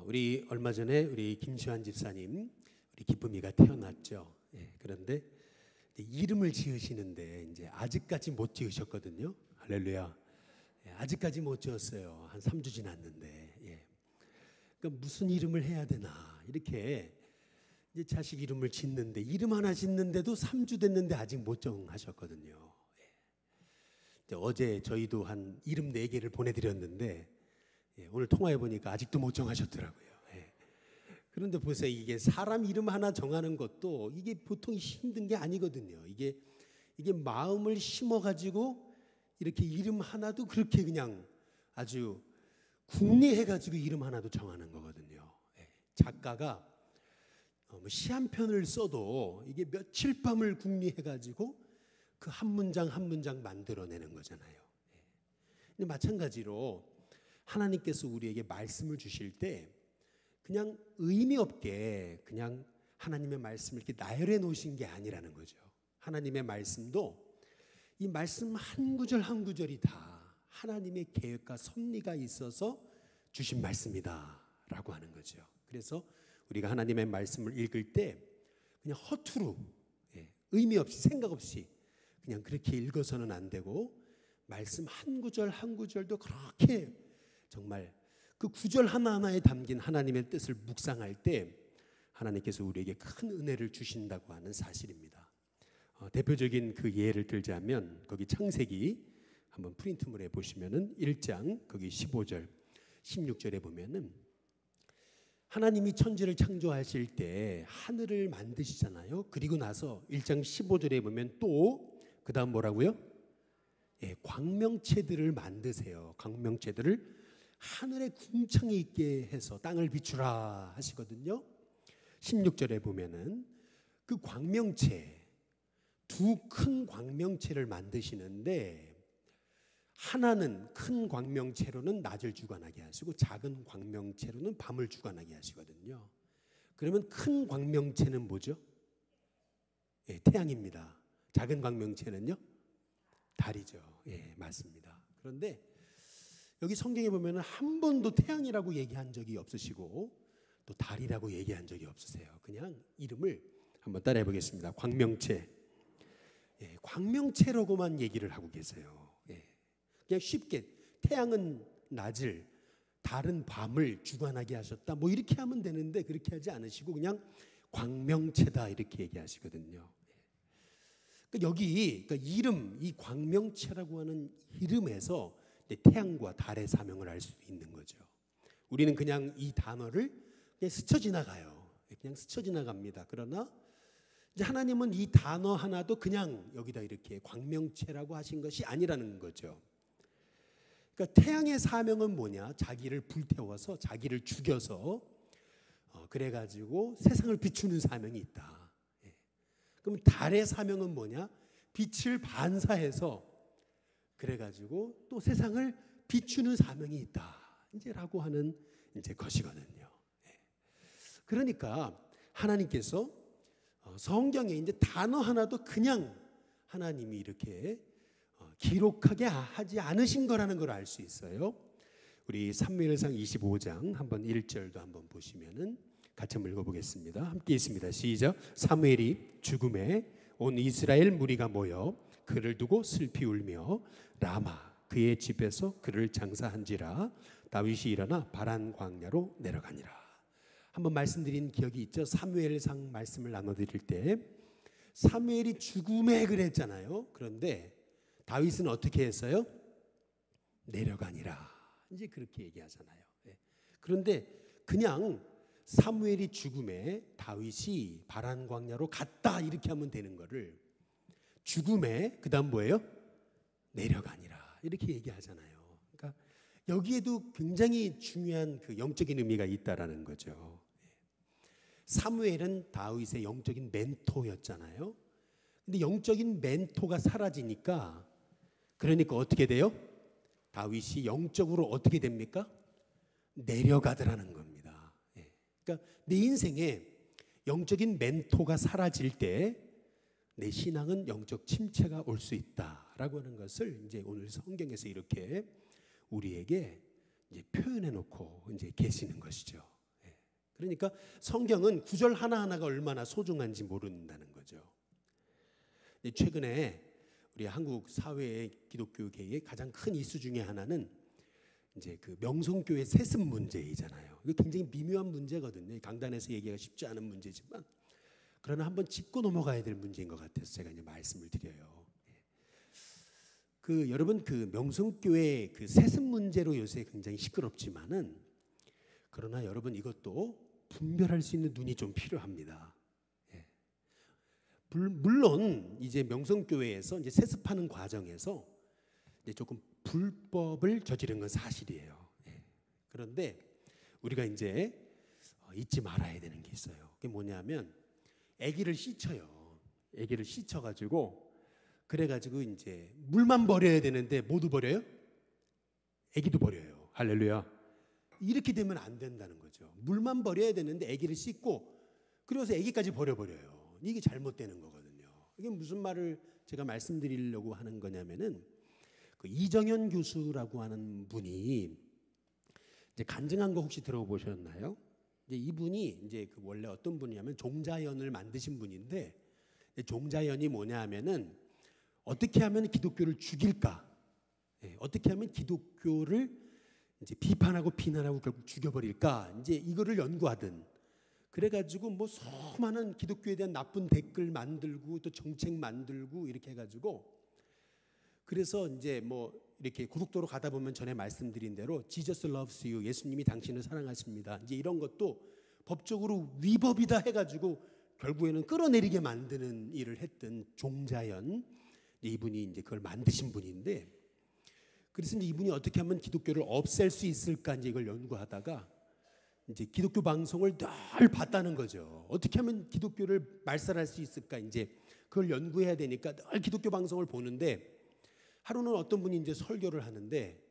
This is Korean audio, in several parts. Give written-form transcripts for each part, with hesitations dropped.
우리 얼마 전에 우리 김시환 집사님, 우리 기쁨이가 태어났죠. 그런데 이름을 지으시는데 이제 아직까지 못 지으셨거든요. 할렐루야. 아직까지 못 지었어요. 한 3주 지났는데. 그러니까 무슨 이름을 해야 되나 이렇게 이제 자식 이름을 짓는데 이름 하나 짓는데도 3주 됐는데 아직 못 정하셨거든요. 어제 저희도 한 이름 4개를 보내드렸는데 오늘 통화해 보니까 아직도 못 정하셨더라고요. 그런데 보세요, 이게 사람 이름 하나 정하는 것도 이게 보통 힘든 게 아니거든요. 이게 마음을 심어가지고 이렇게 이름 하나도 그렇게 그냥 아주 궁리해가지고 이름 하나도 정하는 거거든요. 작가가 시 한 편을 써도 이게 며칠 밤을 궁리해가지고 그 한 문장 한 문장 만들어내는 거잖아요. 근데 마찬가지로 하나님께서 우리에게 말씀을 주실 때 그냥 의미 없게 그냥 하나님의 말씀을 이렇게 나열해 놓으신 게 아니라는 거죠. 하나님의 말씀도 이 말씀 한 구절 한 구절이 다 하나님의 계획과 섭리가 있어서 주신 말씀이다 라고 하는 거죠. 그래서 우리가 하나님의 말씀을 읽을 때 그냥 허투루 의미 없이 생각 없이 그냥 그렇게 읽어서는 안 되고 말씀 한 구절 한 구절도 그렇게 정말 그 구절 하나하나에 담긴 하나님의 뜻을 묵상할 때 하나님께서 우리에게 큰 은혜를 주신다고 하는 사실입니다. 대표적인 그 예를 들자면 거기 창세기 한번 프린트물에 보시면은 1장 거기 15절 16절에 보면은 하나님이 천지를 창조하실 때 하늘을 만드시잖아요. 그리고 나서 1장 15절에 보면 또 그 다음 뭐라고요? 광명체들을 만드세요. 광명체들을 하늘의 궁창에 있게 해서 땅을 비추라 하시거든요. 16절에 보면은 그 광명체, 두 큰 광명체를 만드시는데 하나는 큰 광명체로는 낮을 주관하게 하시고 작은 광명체로는 밤을 주관하게 하시거든요. 그러면 큰 광명체는 뭐죠? 태양입니다. 작은 광명체는요? 달이죠. 맞습니다. 그런데 여기 성경에 보면 한 번도 태양이라고 얘기한 적이 없으시고 또 달이라고 얘기한 적이 없으세요. 그냥 이름을 한번 따라해 보겠습니다. 광명체. 광명체라고만 얘기를 하고 계세요. 그냥 쉽게 태양은 낮을, 달은 밤을 주관하게 하셨다. 뭐 이렇게 하면 되는데 그렇게 하지 않으시고 그냥 광명체다 이렇게 얘기하시거든요. 그러니까 여기 그러니까 이름, 이 광명체라고 하는 이름에서 태양과 달의 사명을 알 수 있는 거죠. 우리는 그냥 이 단어를 그냥 스쳐 지나가요. 그냥 스쳐 지나갑니다. 그러나 이제 하나님은 이 단어 하나도 그냥 여기다 이렇게 광명체라고 하신 것이 아니라는 거죠. 그러니까 태양의 사명은 뭐냐? 자기를 불태워서 자기를 죽여서 그래가지고 세상을 비추는 사명이 있다. 그럼 달의 사명은 뭐냐? 빛을 반사해서 그래가지고 또 세상을 비추는 사명이 있다. 이제라고 하는 이제 것이거든요. 그러니까 하나님께서 성경에 이제 단어 하나도 그냥 하나님이 이렇게 기록하게 하지 않으신 거라는 걸 알 수 있어요. 우리 사무엘상 25장 한번 1절도 한번 보시면은 같이 한번 읽어보겠습니다. 함께 있습니다. 시작. 사무엘이 죽음에 온 이스라엘 무리가 모여 그를 두고 슬피 울며 라마 그의 집에서 그를 장사한지라 다윗이 일어나 바란 광야로 내려가니라. 한번 말씀드린 기억이 있죠. 사무엘상 말씀을 나눠드릴 때 사무엘이 죽음에 그랬잖아요. 그런데 다윗은 어떻게 했어요? 내려가니라. 이제 그렇게 얘기하잖아요. 그런데 그냥 사무엘이 죽음에 다윗이 바란 광야로 갔다 이렇게 하면 되는 거를 죽음에 그다음 뭐예요? 내려가니라 이렇게 얘기하잖아요. 그러니까 여기에도 굉장히 중요한 그 영적인 의미가 있다라는 거죠. 사무엘은 다윗의 영적인 멘토였잖아요. 근데 영적인 멘토가 사라지니까 그러니까 어떻게 돼요? 다윗이 영적으로 어떻게 됩니까? 내려가더라는 겁니다. 그러니까 내 인생에 영적인 멘토가 사라질 때 내 신앙은 영적 침체가 올 수 있다라고 하는 것을 이제 오늘 성경에서 이렇게 우리에게 이제 표현해 놓고 이제 계시는 것이죠. 그러니까 성경은 구절 하나하나가 얼마나 소중한지 모른다는 거죠. 최근에 우리 한국 사회의 기독교계의 가장 큰 이슈 중에 하나는 이제 그 명성교회 세습 문제이잖아요. 이거 굉장히 미묘한 문제거든요. 강단에서 얘기가 쉽지 않은 문제지만 그러나 한번 짚고 넘어가야 될 문제인 것 같아서 제가 이제 말씀을 드려요. 여러분 명성교회 세습 문제로 요새 굉장히 시끄럽지만은 그러나 여러분 이것도 분별할 수 있는 눈이 좀 필요합니다. 물론 이제 명성교회에서 이제 세습하는 과정에서 이제 조금 불법을 저지른 건 사실이에요. 그런데 우리가 이제 잊지 말아야 되는 게 있어요. 그게 뭐냐면 아기를 씻어요. 아기를 씻어가지고 그래가지고 이제 물만 버려야 되는데 모두 버려요? 아기도 버려요. 할렐루야. 이렇게 되면 안 된다는 거죠. 물만 버려야 되는데 아기를 씻고 그래서 아기까지 버려버려요. 이게 잘못되는 거거든요. 이게 무슨 말을 제가 말씀드리려고 하는 거냐면은 그 이정현 교수라고 하는 분이 이제 간증한 거 혹시 들어보셨나요? 이제 이분이 이제 원래 어떤 분이냐면 종자연을 만드신 분인데 종자연이 뭐냐면은 어떻게 하면 기독교를 죽일까? 어떻게 하면 기독교를 이제 비판하고 비난하고 결국 죽여버릴까? 이제 이거를 연구하던. 그래가지고 뭐 수많은 기독교에 대한 나쁜 댓글 만들고 또 정책 만들고 이렇게 해가지고 그래서 이제 뭐 이렇게 고속도로 가다 보면 전에 말씀드린 대로 Jesus loves you, 예수님이 당신을 사랑하십니다. 이제 이런 것도 법적으로 위법이다 해가지고 결국에는 끌어내리게 만드는 일을 했던 종자연 이분이 이제 그걸 만드신 분인데 그래서 이제 이분이 어떻게 하면 기독교를 없앨 수 있을까 이제 이걸 연구하다가 이제 기독교 방송을 늘 봤다는 거죠. 어떻게 하면 기독교를 말살할 수 있을까 이제 그걸 연구해야 되니까 늘 기독교 방송을 보는데 하루는 어떤 분이 이제 설교를 하는데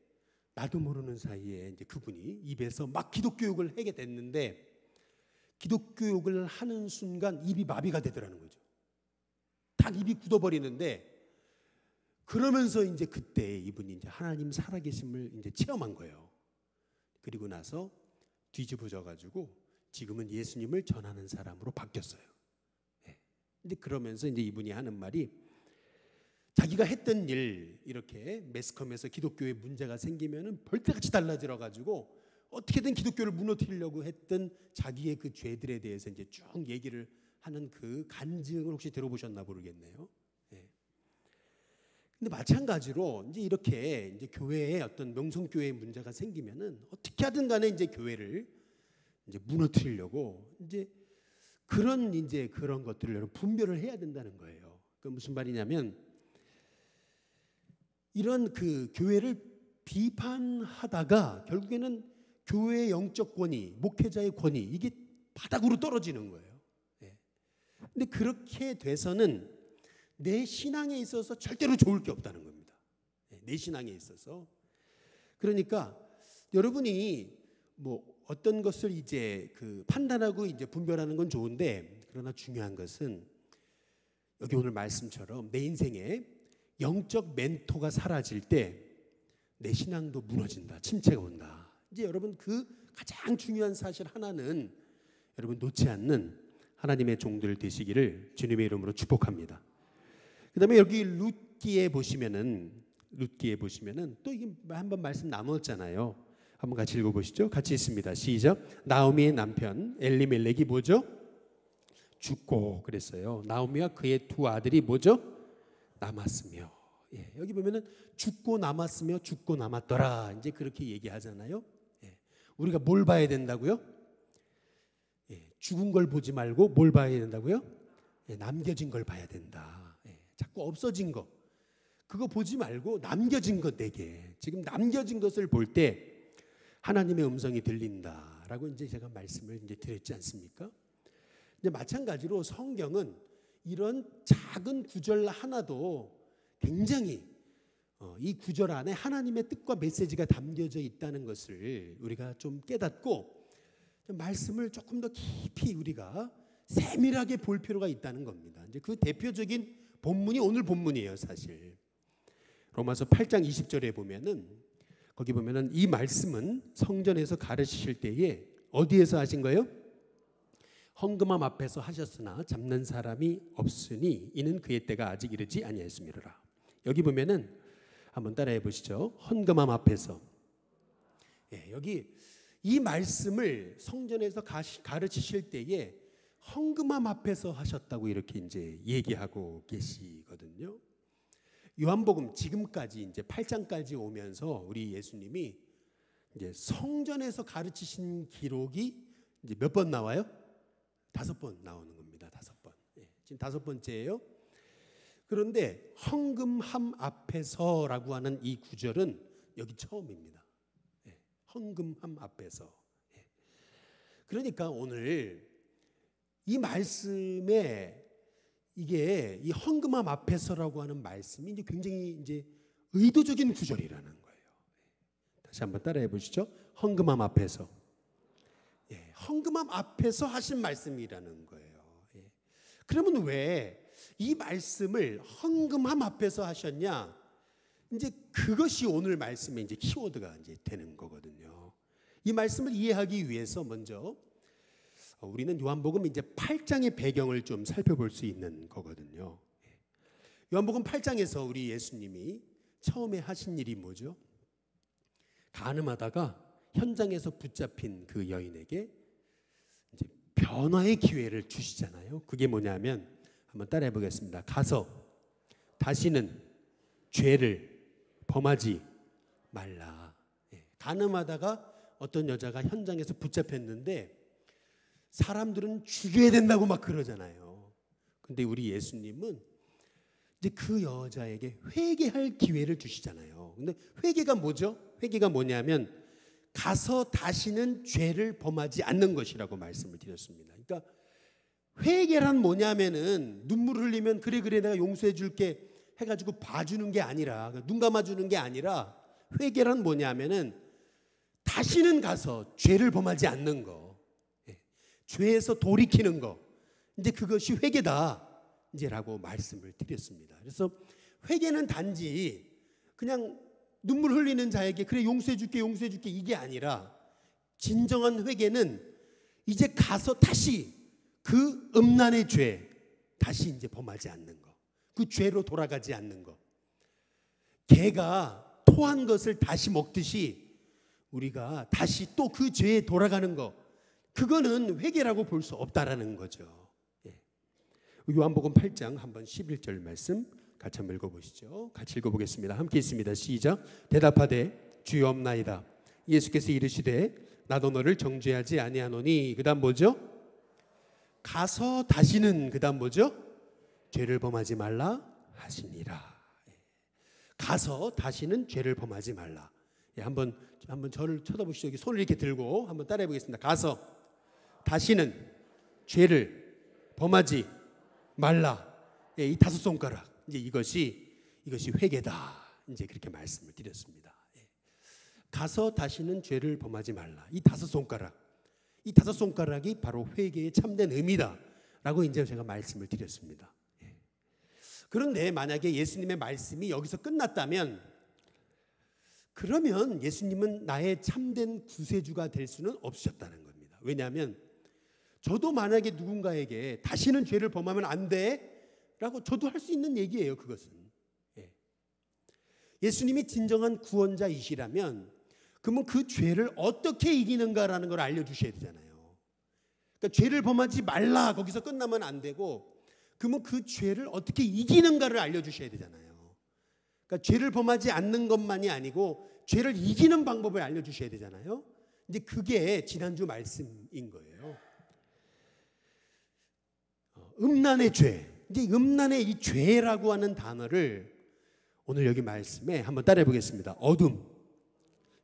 나도 모르는 사이에 이제 그분이 입에서 막 기독교 욕을 하게 됐는데 기독교 욕을 하는 순간 입이 마비가 되더라는 거죠. 딱 입이 굳어버리는데 그러면서 이제 그때 이분이 이제 하나님 살아계심을 이제 체험한 거예요. 그리고 나서 뒤집어져 가지고 지금은 예수님을 전하는 사람으로 바뀌었어요. 근데 그러면서 이제 이분이 하는 말이 자기가 했던 일 이렇게 매스컴에서 기독교에 문제가 생기면은 벌떼같이 달라들어 가지고 어떻게든 기독교를 무너뜨리려고 했던 자기의 그 죄들에 대해서 이제 쭉 얘기를 하는 그 간증을 혹시 들어보셨나 모르겠네요. 근데 마찬가지로 이제 이렇게 이제 교회에 어떤 명성교회에 문제가 생기면은 어떻게 하든 간에 이제 교회를 이제 무너뜨리려고 이제 그런 것들을 여러분 분별을 해야 된다는 거예요. 그 무슨 말이냐면 이런 그 교회를 비판하다가 결국에는 교회의 영적 권위, 목회자의 권위 이게 바닥으로 떨어지는 거예요. 근데 그렇게 돼서는 내 신앙에 있어서 절대로 좋을 게 없다는 겁니다. 내 신앙에 있어서. 그러니까 여러분이 뭐 어떤 것을 이제 그 판단하고 이제 분별하는 건 좋은데 그러나 중요한 것은 여기 오늘 말씀처럼 내 인생에 영적 멘토가 사라질 때 내 신앙도 무너진다. 침체가 온다. 이제 여러분 그 가장 중요한 사실 하나는 여러분 놓지 않는 하나님의 종들 되시기를 주님의 이름으로 축복합니다. 그다음에 여기 룻기에 보시면은 또 이게 한번 말씀 나눴잖아요. 한번 같이 읽어보시죠. 같이 읽습니다. 시작. 나오미의 남편 엘리멜렉이 뭐죠? 죽고 그랬어요. 나오미와 그의 두 아들이 뭐죠? 남았으며. 여기 보면은 죽고 남았으며 죽고 남았더라. 이제 그렇게 얘기하잖아요. 우리가 뭘 봐야 된다고요? 죽은 걸 보지 말고 뭘 봐야 된다고요? 남겨진 걸 봐야 된다. 자꾸 없어진 거 그거 보지 말고 남겨진 것 내게 지금 남겨진 것을 볼 때 하나님의 음성이 들린다라고 이제 제가 말씀을 이제 드렸지 않습니까? 이제 마찬가지로 성경은 이런 작은 구절 하나도 굉장히 이 구절 안에 하나님의 뜻과 메시지가 담겨져 있다는 것을 우리가 좀 깨닫고 말씀을 조금 더 깊이 우리가 세밀하게 볼 필요가 있다는 겁니다. 이제 그 대표적인 본문이 오늘 본문이에요, 사실. 로마서 8장 20절에 보면은 거기 보면은 이 말씀은 성전에서 가르치실 때에 어디에서 하신 거예요? 헌금함 앞에서 하셨으나 잡는 사람이 없으니 이는 그의 때가 아직 이르지 아니하였음이로라. 여기 보면은 한번 따라해 보시죠. 헌금함 앞에서. 여기 이 말씀을 성전에서 가르치실 때에 헌금함 앞에서 하셨다고 이렇게 이제 얘기하고 계시거든요. 요한복음 지금까지 이제 8장까지 오면서 우리 예수님이 이제 성전에서 가르치신 기록이 이제 몇 번 나와요? 5번 나오는 겁니다. 5번. 지금 5번째예요. 그런데 헌금함 앞에서라고 하는 이 구절은 여기 처음입니다. 헌금함 앞에서. 그러니까 오늘 이 말씀에 이게 이 헌금함 앞에서라고 하는 말씀이 이제 굉장히 이제 의도적인 구절이라는 거예요. 다시 한번 따라해 보시죠. 헌금함 앞에서. 헌금함 앞에서 하신 말씀이라는 거예요. 그러면 왜 이 말씀을 헌금함 앞에서 하셨냐? 이제 그것이 오늘 말씀의 이제 키워드가 이제 되는 거거든요. 이 말씀을 이해하기 위해서 먼저 우리는 요한복음 이제 8장의 배경을 좀 살펴볼 수 있는 거거든요. 요한복음 8장에서 우리 예수님이 처음에 하신 일이 뭐죠? 간음하다가 현장에서 붙잡힌 그 여인에게 이제 변화의 기회를 주시잖아요. 그게 뭐냐면 한번 따라해 보겠습니다. 가서 다시는 죄를 범하지 말라. 간음하다가 어떤 여자가 현장에서 붙잡혔는데 사람들은 죽여야 된다고 막 그러잖아요. 근데 우리 예수님은 이제 그 여자에게 회개할 기회를 주시잖아요. 근데 회개가 뭐죠? 회개가 뭐냐면 가서 다시는 죄를 범하지 않는 것이라고 말씀을 드렸습니다. 그러니까 회개란 뭐냐면은 눈물 흘리면 그래 내가 용서해 줄게 해가지고 봐주는 게 아니라, 눈 감아주는 게 아니라, 회개란 뭐냐면은 다시는 가서 죄를 범하지 않는 거, 죄에서 돌이키는 거, 이제 그것이 회개다 이제라고 말씀을 드렸습니다. 그래서 회개는 단지 그냥 눈물 흘리는 자에게 그래 용서해 줄게 이게 아니라, 진정한 회개는 이제 가서 다시 그 음란의 죄 다시 이제 범하지 않는 거, 그 죄로 돌아가지 않는 거. 개가 토한 것을 다시 먹듯이 우리가 다시 또 그 죄에 돌아가는 거, 그거는 회개라고 볼 수 없다라는 거죠. 요한복음 8장 한번 11절 말씀 같이 한번 읽어보시죠. 같이 읽어보겠습니다. 함께 있습니다. 시작. 대답하되 주여 없나이다. 예수께서 이르시되 나도 너를 정죄하지 아니하노니. 그 다음 뭐죠? 가서 다시는, 그 다음 뭐죠? 죄를 범하지 말라 하시니라. 가서 다시는 죄를 범하지 말라. 한번 저를 쳐다보시죠. 여기 손을 이렇게 들고 한번 따라해 보겠습니다. 가서 다시는 죄를 범하지 말라. 이 5손가락. 이제 이것이 회개다. 이제 그렇게 말씀을 드렸습니다. 가서 다시는 죄를 범하지 말라. 이 5손가락. 이 5손가락이 바로 회개의 참된 의미다라고 이제 제가 말씀을 드렸습니다. 그런데 만약에 예수님의 말씀이 여기서 끝났다면, 그러면 예수님은 나의 참된 구세주가 될 수는 없으셨다는 겁니다. 왜냐하면 저도 만약에 누군가에게 다시는 죄를 범하면 안 돼 라고 저도 할 수 있는 얘기예요. 그것은 예수님이 진정한 구원자이시라면 그러면 그 죄를 어떻게 이기는가라는 걸 알려주셔야 되잖아요. 그러니까 죄를 범하지 말라 거기서 끝나면 안 되고, 그러면 그 죄를 어떻게 이기는가를 알려주셔야 되잖아요. 그러니까 죄를 범하지 않는 것만이 아니고 죄를 이기는 방법을 알려주셔야 되잖아요. 이제 그게 지난주 말씀인 거예요. 음란의 죄. 이제 음란의 이 죄라고 하는 단어를 오늘 여기 말씀에 한번 따라해 보겠습니다. 어둠.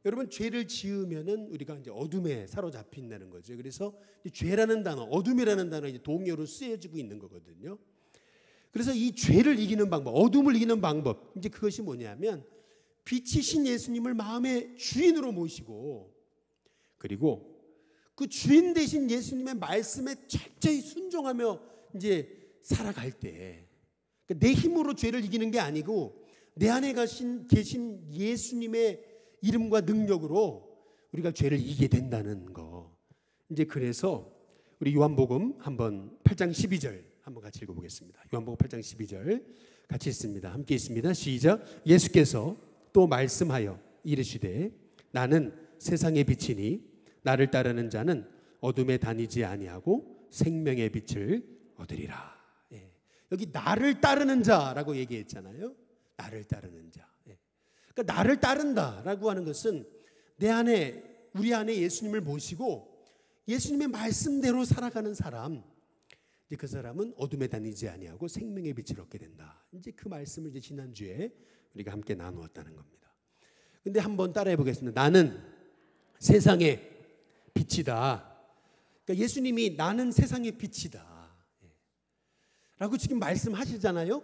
여러분, 죄를 지으면은 우리가 이제 어둠에 사로잡힌다는 거죠. 그래서 죄라는 단어, 어둠이라는 단어 이제 동요로 쓰여지고 있는 거거든요. 그래서 이 죄를 이기는 방법, 어둠을 이기는 방법, 이제 그것이 뭐냐면 빛이신 예수님을 마음의 주인으로 모시고, 그리고 그 주인 되신 예수님의 말씀에 철저히 순종하며 이제 살아갈 때, 내 힘으로 죄를 이기는 게 아니고 내 안에 계신 예수님의 이름과 능력으로 우리가 죄를 이기게 된다는 거. 이제 그래서 우리 요한복음 한번 8장 12절 한번 같이 읽어보겠습니다. 요한복음 8장 12절 같이 읽습니다. 함께 있습니다. 시작. 예수께서 또 말씀하여 이르시되 나는 세상의 빛이니 나를 따르는 자는 어둠에 다니지 아니하고 생명의 빛을 얻으리라. 여기 나를 따르는 자라고 얘기했잖아요. 나를 따르는 자. 그러니까 나를 따른다라고 하는 것은 내 안에, 우리 안에 예수님을 모시고 예수님의 말씀대로 살아가는 사람, 이제 그 사람은 어둠에 다니지 아니하고 생명의 빛을 얻게 된다. 이제 그 말씀을 이제 지난주에 우리가 함께 나누었다는 겁니다. 근데 한번 따라해 보겠습니다. 나는 세상의 빛이다. 그러니까 예수님이 나는 세상의 빛이다 라고 지금 말씀하시잖아요.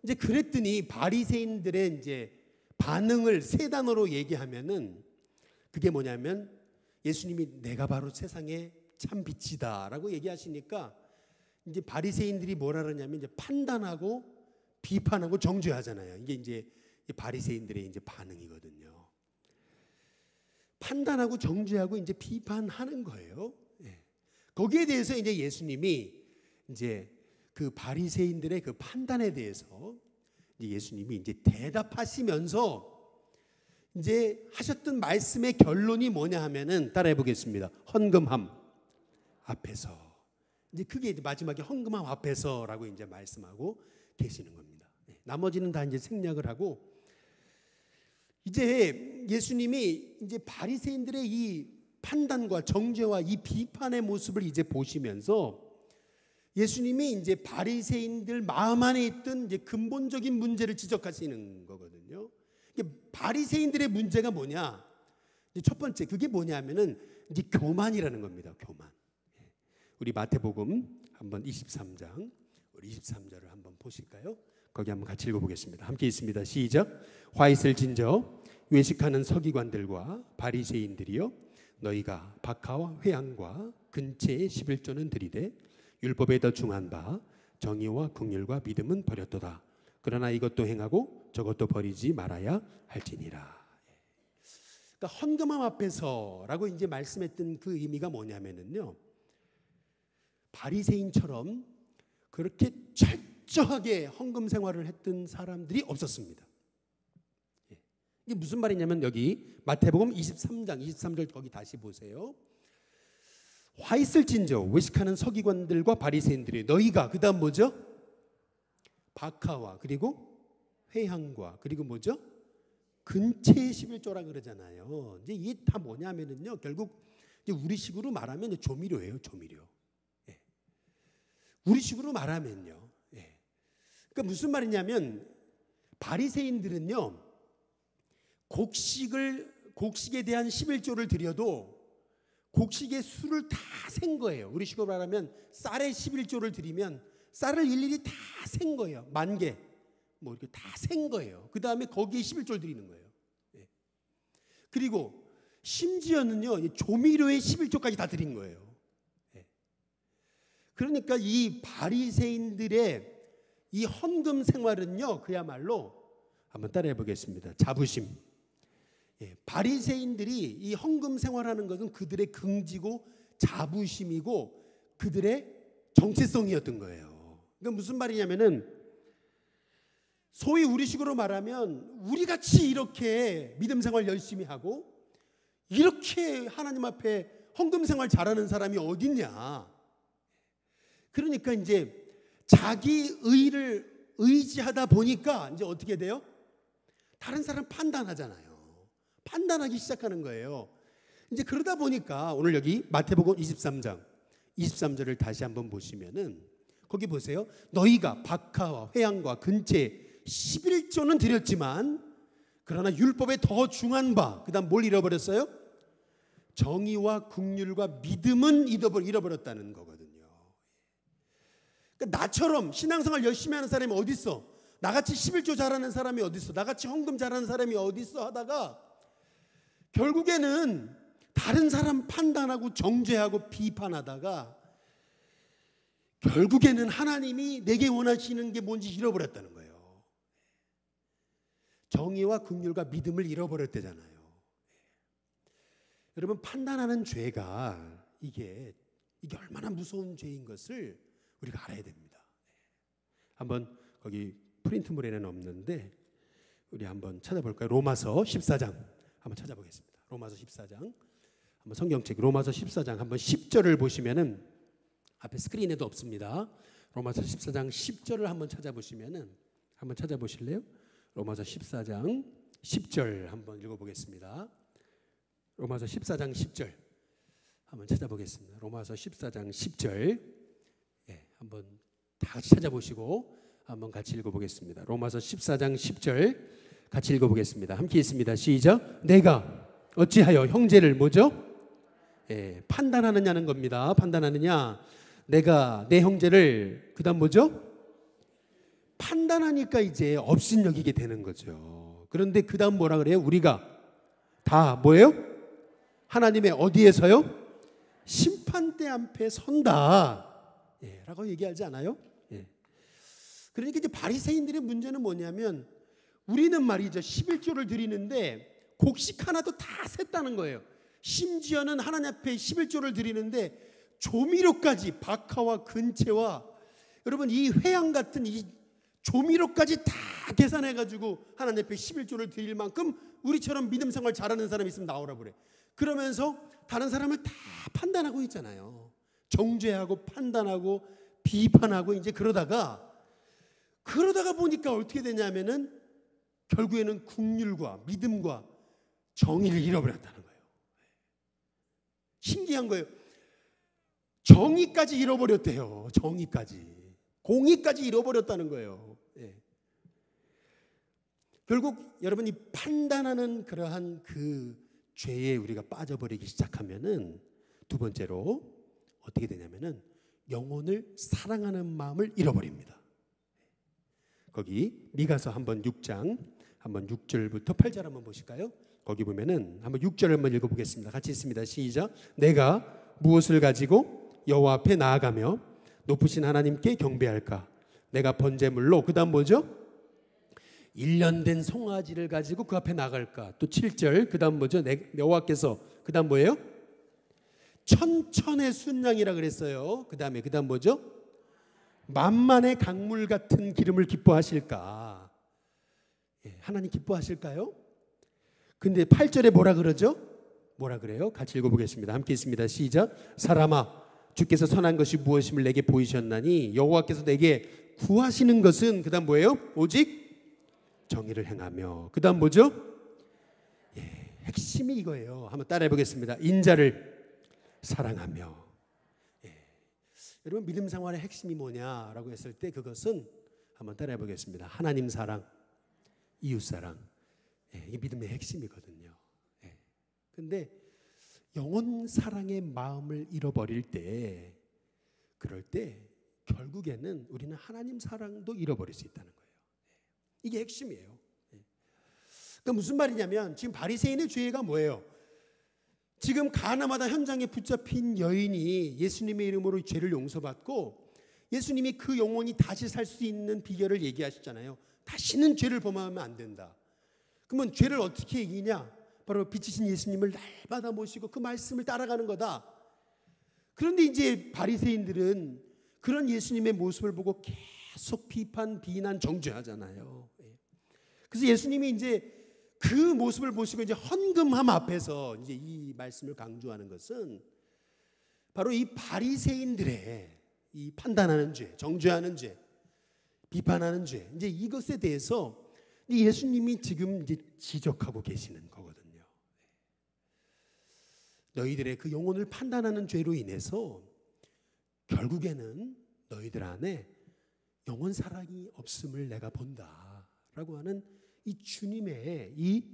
이제 그랬더니 바리새인들의 이제 반응을 세 단어로 얘기하면은 그게 뭐냐면 예수님이 내가 바로 세상의 참 빛이다라고 얘기하시니까 이제 바리새인들이 뭐라 그러냐면 이제 판단하고 비판하고 정죄하잖아요. 이게 이제 바리새인들의 이제 반응이거든요. 판단하고 정죄하고 이제 비판하는 거예요. 거기에 대해서 이제 예수님이 이제 그 바리새인들의 그 판단에 대해서 이제 예수님이 이제 대답하시면서 이제 하셨던 말씀의 결론이 뭐냐 하면은 따라해 보겠습니다. 헌금함 앞에서. 이제 그게 이제 마지막에 헌금함 앞에서라고 이제 말씀하고 계시는 겁니다. 나머지는 다 이제 생략을 하고 이제 예수님이 이제 바리새인들의 이 판단과 정죄와 이 비판의 모습을 이제 보시면서 예수님이 이제 바리새인들 마음 안에 있던 이제 근본적인 문제를 지적하시는 거거든요. 바리새인들의 문제가 뭐냐? 이제 첫 번째 그게 뭐냐면은 이제 교만이라는 겁니다. 교만. 우리 마태복음 한번 23장 우리 23절을 한번 보실까요? 거기 한번 같이 읽어보겠습니다. 함께 있습니다. 시작. 화 있을 진저 외식하는 서기관들과 바리새인들이여 너희가 박하와 회향과 근체의 11조는 들이되 율법에 더 중한 바 정의와 긍휼과 믿음은 버렸도다. 그러나 이것도 행하고 저것도 버리지 말아야 할지니라. 그러니까 헌금함 앞에서라고 이제 말씀했던 그 의미가 뭐냐면은요. 바리새인처럼 그렇게 철저하게 헌금 생활을 했던 사람들이 없었습니다. 이게 무슨 말이냐면 여기 마태복음 23장 23절 거기 다시 보세요. 화 있을진저 외식하는 서기관들과 바리새인들이 너희가 그다음 뭐죠? 박하와 그리고 회향과 그리고 뭐죠? 근체의 11조라 그러잖아요. 이제 이게 다 뭐냐면은요. 결국 이제 우리식으로 말하면 조미료예요, 조미료. 예. 우리식으로 말하면요. 예. 그러니까 무슨 말이냐면 바리새인들은요. 곡식에 대한 11조를 드려도 곡식의 수를 다 센 거예요. 우리식으로 말하면 쌀에 11조를 드리면 쌀을 일일이 다 센 거예요. 10,000개 뭐 이렇게 다 센 거예요. 그 다음에 거기에 11조를 드리는 거예요. 예. 그리고 심지어는요 조미료에 11조까지 다 드린 거예요. 예. 그러니까 이 바리새인들의 이 헌금 생활은요 그야말로 한번 따라해 보겠습니다. 자부심. 예. 바리새인들이 이 헌금 생활하는 것은 그들의 긍지고 자부심이고 그들의 정체성이었던 거예요. 그러니까 무슨 말이냐면은 소위 우리식으로 말하면 우리같이 이렇게 믿음 생활 열심히 하고 이렇게 하나님 앞에 헌금 생활 잘하는 사람이 어딨냐. 그러니까 이제 자기 의를 의지하다 보니까 이제 어떻게 돼요? 다른 사람 판단하잖아요. 판단하기 시작하는 거예요. 이제 그러다 보니까 오늘 여기 마태복음 23장 23절을 다시 한번 보시면은 거기 보세요. 너희가 박하와 회향과 근체 11조는 드렸지만 그러나 율법에 더 중한 바 그다음 뭘 잃어버렸어요? 정의와 긍휼과 믿음은 잃어버렸다는 거거든요. 그러니까 나처럼 신앙생활 열심히 하는 사람이 어디 있어? 나같이 11조 잘하는 사람이 어디 있어? 나같이 헌금 잘하는 사람이 어디 있어? 하다가 결국에는 다른 사람 판단하고 정죄하고 비판하다가 결국에는 하나님이 내게 원하시는 게 뭔지 잃어버렸다는 거예요. 정의와 긍휼과 믿음을 잃어버렸대잖아요. 여러분 판단하는 죄가 이게 이게 얼마나 무서운 죄인 것을 우리가 알아야 됩니다. 한번 거기 프린트물에는 없는데 우리 한번 찾아볼까요? 로마서 14장 한번 찾아보겠습니다. 로마서 14장 한번 성경책 로마서 14장 한번 10절을 보시면은 앞에 스크린에도 없습니다. 로마서 14장 10절을 한번 찾아보시면은 한번 찾아보실래요? 로마서 14장 10절 한번 읽어보겠습니다. 로마서 14장 10절 한번 찾아보겠습니다. 로마서 14장 10절 한번 다 같이 찾아보시고 한번 같이 읽어보겠습니다. 로마서 14장 10절 같이 읽어보겠습니다. 함께 있습니다. 시작. 내가 어찌하여 형제를 뭐죠? 판단하느냐는 겁니다. 판단하느냐. 내가 내 형제를 그 다음 뭐죠? 판단하니까 이제 업신여기게 되는 거죠. 그런데 그 다음 뭐라 그래요? 우리가 다 뭐예요? 하나님의 어디에서요? 심판대 앞에 선다 라고 얘기하지 않아요? 그러니까 이제 바리새인들의 문제는 뭐냐면 우리는 말이죠 11조를 드리는데 곡식 하나도 다 셌다는 거예요. 심지어는 하나님 앞에 11조를 드리는데 조미료까지 박하와 근채와 여러분 이 회양 같은 이 조미료까지 다 계산해가지고 하나님 앞에 11조를 드릴 만큼 우리처럼 믿음 생활 잘하는 사람이 있으면 나오라 그래. 그러면서 다른 사람을 다 판단하고 있잖아요. 정죄하고 판단하고 비판하고 이제 그러다가 보니까 어떻게 되냐면은 결국에는 긍휼과 믿음과 정의를 잃어버렸다는 거예요. 신기한 거예요. 정의까지 잃어버렸대요. 정의까지. 공의까지 잃어버렸다는 거예요. 결국 여러분이 판단하는 그러한 그 죄에 우리가 빠져버리기 시작하면은 두 번째로 어떻게 되냐면은 영혼을 사랑하는 마음을 잃어버립니다. 거기 미가서 한번 6장 한번 6절부터 8절 한번 보실까요? 거기 보면은 한번 6절을 한번 읽어보겠습니다. 같이 있습니다. 시작. 내가 무엇을 가지고 여호와 앞에 나아가며 높으신 하나님께 경배할까? 내가 번제물로 그 다음 뭐죠? 1년 된 송아지를 가지고 그 앞에 나갈까? 또 7절 그 다음 뭐죠? 여호와께서 그 다음 뭐예요? 천천의 순양이라 그랬어요. 그 다음 뭐죠? 만만의 강물 같은 기름을 기뻐하실까? 하나님 기뻐하실까요? 근데 8절에 뭐라 그러죠? 뭐라 그래요? 같이 읽어보겠습니다. 함께 있습니다. 시작. 사람아 주께서 선한 것이 무엇임을 내게 보이셨나니 여호와께서 내게 구하시는 것은 그 다음 뭐예요? 오직 정의를 행하며 그 다음 뭐죠? 핵심이 이거예요. 한번 따라해 보겠습니다. 인자를 사랑하며. 여러분 믿음 생활의 핵심이 뭐냐라고 했을 때 그것은 한번 따라해 보겠습니다. 하나님 사랑, 이웃 사랑. 이게 믿음의 핵심이거든요. 근데 영혼 사랑의 마음을 잃어버릴 때 그럴 때 결국에는 우리는 하나님 사랑도 잃어버릴 수 있다는 거예요. 이게 핵심이에요. 그러니까 무슨 말이냐면 지금 바리새인의 죄가 뭐예요? 지금 가나마다 현장에 붙잡힌 여인이 예수님의 이름으로 죄를 용서받고 예수님이 그 영혼이 다시 살 수 있는 비결을 얘기하시잖아요. 다시는 죄를 범하면 안 된다. 그러면 죄를 어떻게 이기냐? 바로 빛이신 예수님을 날마다 모시고 그 말씀을 따라가는 거다. 그런데 이제 바리새인들은 그런 예수님의 모습을 보고 계속 비판, 비난, 정죄하잖아요. 그래서 예수님이 이제 그 모습을 보시고 이제 헌금함 앞에서 이제 이 말씀을 강조하는 것은 바로 이 바리새인들의 이 판단하는 죄, 정죄하는 죄, 비판하는 죄, 이제 이것에 대해서 예수님이 지금 이제 지적하고 계시는 거거든요. 너희들의 그 영혼을 판단하는 죄로 인해서 결국에는 너희들 안에 영혼 사랑이 없음을 내가 본다라고 하는 이 주님의 이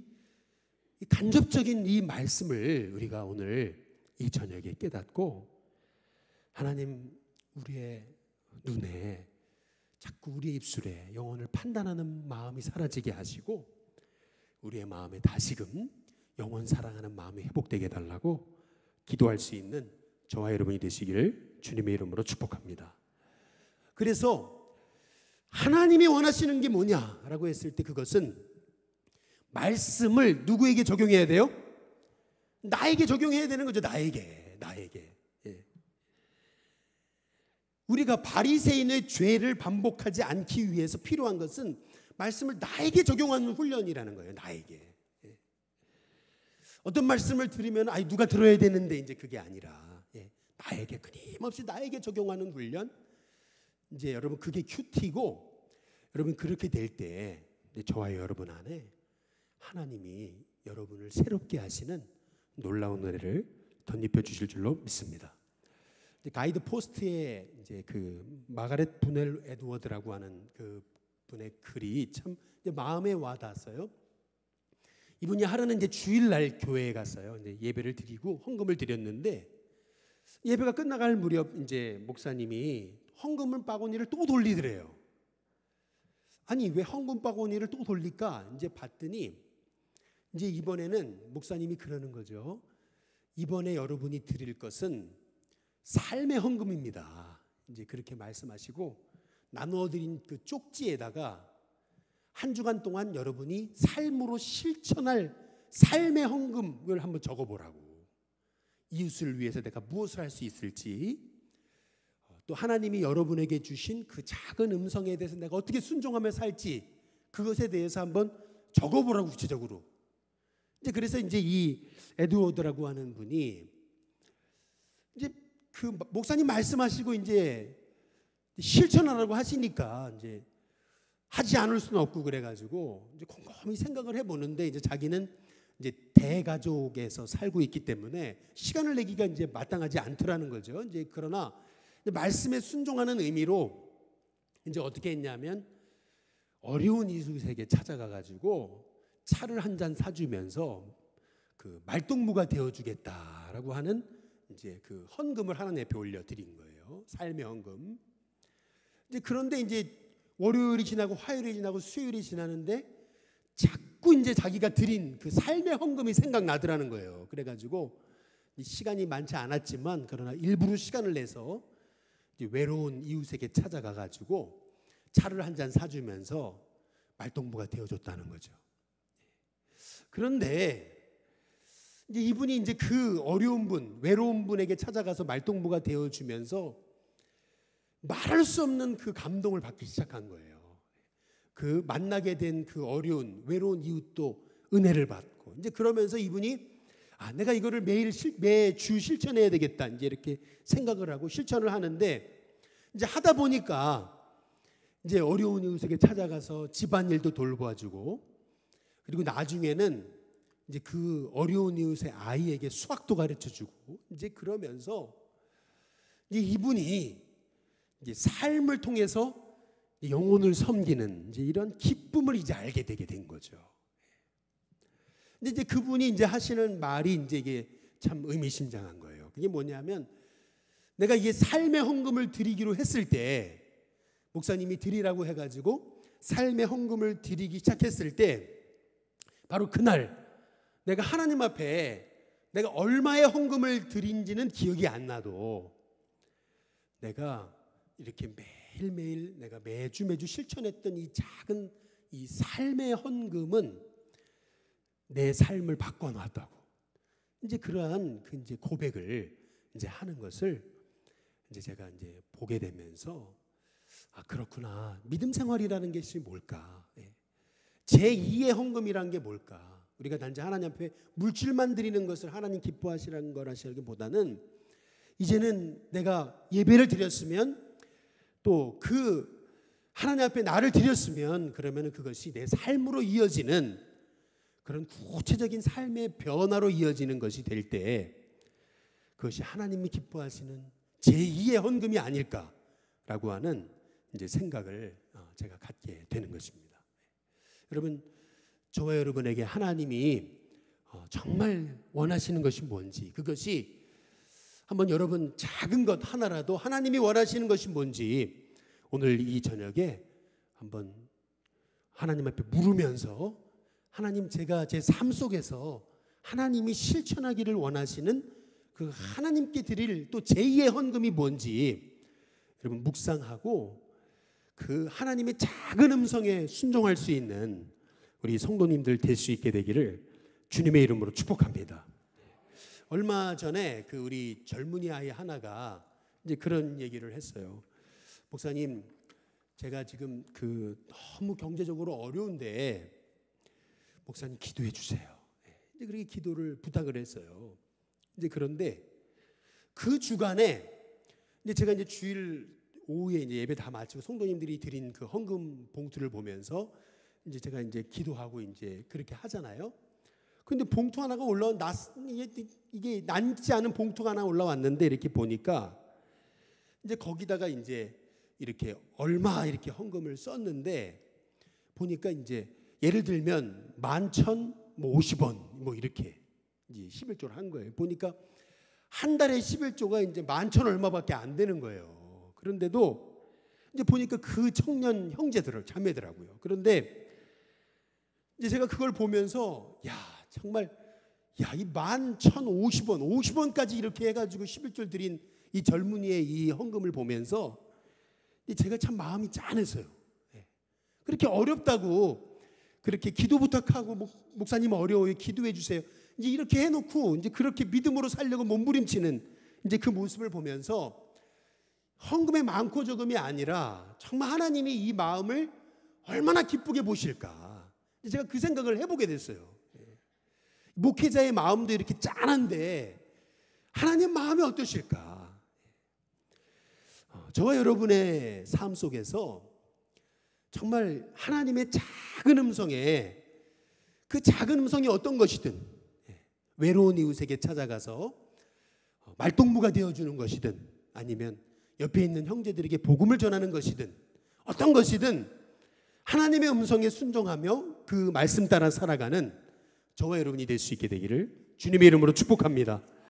간접적인 이 말씀을 우리가 오늘 이 저녁에 깨닫고 하나님 우리의 눈에 자꾸 우리의 입술에 영혼을 판단하는 마음이 사라지게 하시고 우리의 마음에 다시금 영혼 사랑하는 마음이 회복되게 해달라고 기도할 수 있는 저와 여러분이 되시기를 주님의 이름으로 축복합니다. 그래서 하나님이 원하시는 게 뭐냐라고 했을 때 그것은 말씀을 누구에게 적용해야 돼요? 나에게 적용해야 되는 거죠. 나에게. 우리가 바리새인의 죄를 반복하지 않기 위해서 필요한 것은 말씀을 나에게 적용하는 훈련이라는 거예요. 나에게. 어떤 말씀을 들으면 누가 들어야 되는데 이제 그게 아니라 나에게 끊임없이 나에게 적용하는 훈련. 이제 여러분 그게 큐티고 여러분 그렇게 될 때 저와 여러분 안에 하나님이 여러분을 새롭게 하시는 놀라운 은혜를 덧입혀 주실 줄로 믿습니다. 가이드 포스트에 이제 그 마가렛 부넬 에드워드라고 하는 그 분의 글이 참 마음에 와닿았어요. 이분이 하루는 이제 주일날 교회에 갔어요. 이제 예배를 드리고 헌금을 드렸는데 예배가 끝나갈 무렵 이제 목사님이 헌금 바구니를 또 돌리더래요. 아니 왜 헌금 바구니를 또 돌릴까? 이제 봤더니 이제 이번에는 목사님이 그러는 거죠. 이번에 여러분이 드릴 것은 삶의 헌금입니다. 이제 그렇게 말씀하시고 나누어 드린 그 쪽지에다가 한 주간 동안 여러분이 삶으로 실천할 삶의 헌금을 한번 적어보라고. 이웃을 위해서 내가 무엇을 할 수 있을지, 또 하나님이 여러분에게 주신 그 작은 음성에 대해서 내가 어떻게 순종하며 살지, 그것에 대해서 한번 적어보라고 구체적으로. 이제 그래서 이제 이 에드워드라고 하는 분이 이제 그 목사님 말씀하시고 이제 실천하라고 하시니까 이제 하지 않을 수는 없고 그래가지고 이제 곰곰이 생각을 해보는데 이제 자기는 이제 대가족에서 살고 있기 때문에 시간을 내기가 이제 마땅하지 않더라는 거죠. 이제 그러나 말씀에 순종하는 의미로 이제 어떻게 했냐면 어려운 이웃에게 찾아가가지고 차를 한 잔 사주면서 그 말동무가 되어주겠다라고 하는 이제 그 헌금을 하나님 앞에 올려드린 거예요. 삶의 헌금. 이제 그런데 이제 월요일이 지나고 화요일이 지나고 수요일이 지나는데 자꾸 이제 자기가 드린 그 삶의 헌금이 생각나더라는 거예요. 그래가지고 시간이 많지 않았지만 그러나 일부러 시간을 내서 이제 외로운 이웃에게 찾아가가지고 차를 한 잔 사주면서 말동무가 되어줬다는 거죠. 그런데 이제 이분이 이제 그 어려운 분, 외로운 분에게 찾아가서 말동무가 되어주면서 말할 수 없는 그 감동을 받기 시작한 거예요. 그 만나게 된 그 어려운 외로운 이웃도 은혜를 받고 이제 그러면서 이분이 내가 이거를 매주 실천해야 되겠다 이제 이렇게 생각을 하고 실천을 하는데 이제 하다 보니까 이제 어려운 이웃에게 찾아가서 집안일도 돌봐주고 그리고 나중에는 이제 그 어려운 이웃의 아이에게 수학도 가르쳐주고 이제 그러면서 이제 이분이 이제 삶을 통해서 영혼을 섬기는 이제 이런 기쁨을 이제 알게 되게 된 거죠. 근데 이제 그분이 이제 하시는 말이 이제 이게 참 의미심장한 거예요. 그게 뭐냐면 내가 이게 삶의 헌금을 드리기로 했을 때 목사님이 드리라고 해가지고 삶의 헌금을 드리기 시작했을 때 바로 그날 내가 하나님 앞에 내가 얼마의 헌금을 드린지는 기억이 안 나도 내가 이렇게 매일매일 내가 매주 실천했던 이 작은 이 삶의 헌금은 내 삶을 바꿔놨다고. 이제 그러한 그 이제 고백을 이제 하는 것을 이제 제가 이제 보게 되면서 그렇구나. 믿음 생활이라는 것이 뭘까? 제2의 헌금이라는 게 뭘까? 우리가 단지 하나님 앞에 물질만 드리는 것을 하나님 기뻐하시라는 거라기보다는 이제는 내가 예배를 드렸으면 또 그 하나님 앞에 나를 드렸으면 그러면 그것이 내 삶으로 이어지는 그런 구체적인 삶의 변화로 이어지는 것이 될 때 그것이 하나님이 기뻐하시는 제2의 헌금이 아닐까라고 하는 이제 생각을 제가 갖게 되는 것입니다. 여러분, 저와 여러분에게 하나님이 정말 원하시는 것이 뭔지, 그것이 한번 여러분 작은 것 하나라도 하나님이 원하시는 것이 뭔지 오늘 이 저녁에 한번 하나님 앞에 물으면서 하나님, 제가 제 삶 속에서 하나님이 실천하기를 원하시는 그 하나님께 드릴 또 제2의 헌금이 뭔지 여러분 묵상하고 그 하나님의 작은 음성에 순종할 수 있는 우리 성도님들 될 수 있게 되기를 주님의 이름으로 축복합니다. 얼마 전에 그 우리 젊은이 아이 하나가 이제 그런 얘기를 했어요. 목사님, 제가 지금 너무 경제적으로 어려운데 목사님 기도해 주세요. 이제 그렇게 기도를 부탁을 했어요. 이제 그런데 그 주간에 이제 제가 이제 주일 오후에 이제 예배 다 마치고 성도님들이 드린 그 헌금 봉투를 보면서 이제 제가 이제 기도하고 이제 그렇게 하잖아요. 근데 봉투 하나가 이게 남지 않은 봉투가 하나 올라왔는데 이렇게 보니까 이제 거기다가 이제 이렇게 얼마 이렇게 헌금을 썼는데 보니까 이제 예를 들면 11,050원 뭐 이렇게 이제 11조를 한 거예요. 보니까 한 달에 11조가 이제 11,000 얼마밖에 안 되는 거예요. 그런데도 이제 보니까 그 청년 자매더라고요. 그런데 이제 제가 그걸 보면서 정말 이 11,050원, 50원까지 이렇게 해가지고 11조를 드린 이 젊은이의 이 헌금을 보면서 제가 참 마음이 짠했어요. 그렇게 어렵다고 그렇게 기도 부탁하고 목사님 어려워요, 기도해 주세요. 이제 이렇게 해놓고 이제 그렇게 믿음으로 살려고 몸부림치는 이제 그 모습을 보면서 헌금의 많고 적음이 아니라 정말 하나님이 이 마음을 얼마나 기쁘게 보실까. 제가 그 생각을 해보게 됐어요. 목회자의 마음도 이렇게 짠한데 하나님 마음이 어떠실까? 저와 여러분의 삶 속에서 정말 하나님의 작은 음성에 그 작은 음성이 어떤 것이든 외로운 이웃에게 찾아가서 말동무가 되어주는 것이든 아니면 옆에 있는 형제들에게 복음을 전하는 것이든 어떤 것이든 하나님의 음성에 순종하며 그 말씀 따라 살아가는 저와 여러분이 될 수 있게 되기를 주님의 이름으로 축복합니다.